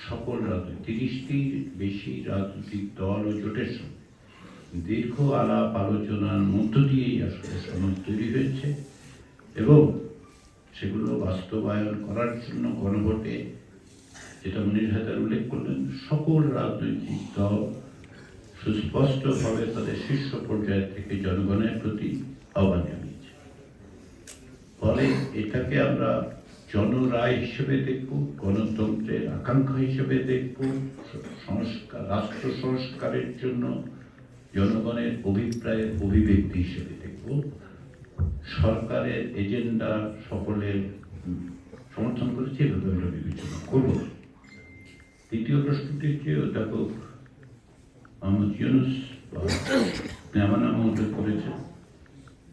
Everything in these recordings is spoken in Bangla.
সকল রাজনৈতিক 30টির বেশি রাজনৈতিক দল ও জোটের সঙ্গে দীর্ঘ আলাপ আলোচনার মধ্য দিয়েই আসলে সনদ তৈরি হয়েছে এবং সেগুলো বাস্তবায়ন করার জন্য গণভোটে, যেটা মনির হায়দার উল্লেখ করলেন, সকল রাজনৈতিক দল সুস্পষ্টভাবে তাদের শীর্ষ পর্যায় থেকে জনগণের প্রতি আহ্বান জানিয়েছে। ফলে এটাকে আমরা জনরায় হিসেবে দেখব, গণতন্ত্রের আকাঙ্ক্ষা হিসেবে দেখব, সংস্কার, রাষ্ট্র সংস্কারের জন্য জনগণের অভিপ্রায়ের অভিব্যক্তি হিসেবে দেখব, সরকারের এজেন্ডা সকলের সমর্থন করেছে এভাবে আমরা বিবেচনা করব। দ্বিতীয় প্রশ্নটি হচ্ছে অধ্যাপক মোহাম্মদ ইউনূস আমার নাম উল্লেখ করেছেন।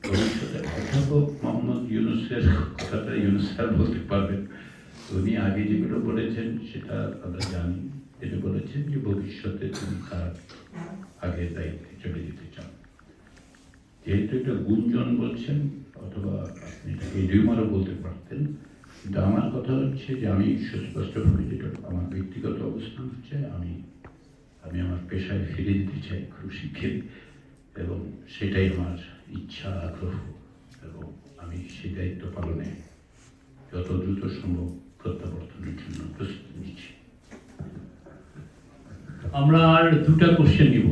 ভবিষ্যতে অধ্যাপক মোহাম্মদ ইউনূসের কথাটা ইউনূস স্যার বলতে পারবেন। উনি আগে যেগুলো বলেছেন সেটা আমরা জানি। এটা বলেছেন যে ভবিষ্যতে তিনি তার আগের দায়িত্বে চলে যেতে চান। যেহেতু এটা গুঞ্জন বলছেন, অথবা আপনি এটাকে রিউমারও বলতে পারতেন, কিন্তু আমার কথা হচ্ছে যে আমি সুস্পষ্টভাবে, যেটা আমার ব্যক্তিগত অবস্থান হচ্ছে, আমি আমার পেশায় ফিরে যেতে চাই খুব শিগগিরই, এবং সেটাই আমার ইচ্ছা, আগ্রহ, এবং আমি সেই দায়িত্ব পালনে যত দ্রুত সম্ভব প্রত্যাবর্তনের জন্য প্রস্তুতি নিচ্ছি। আমরা আর দুটা কোশ্চেন নিব।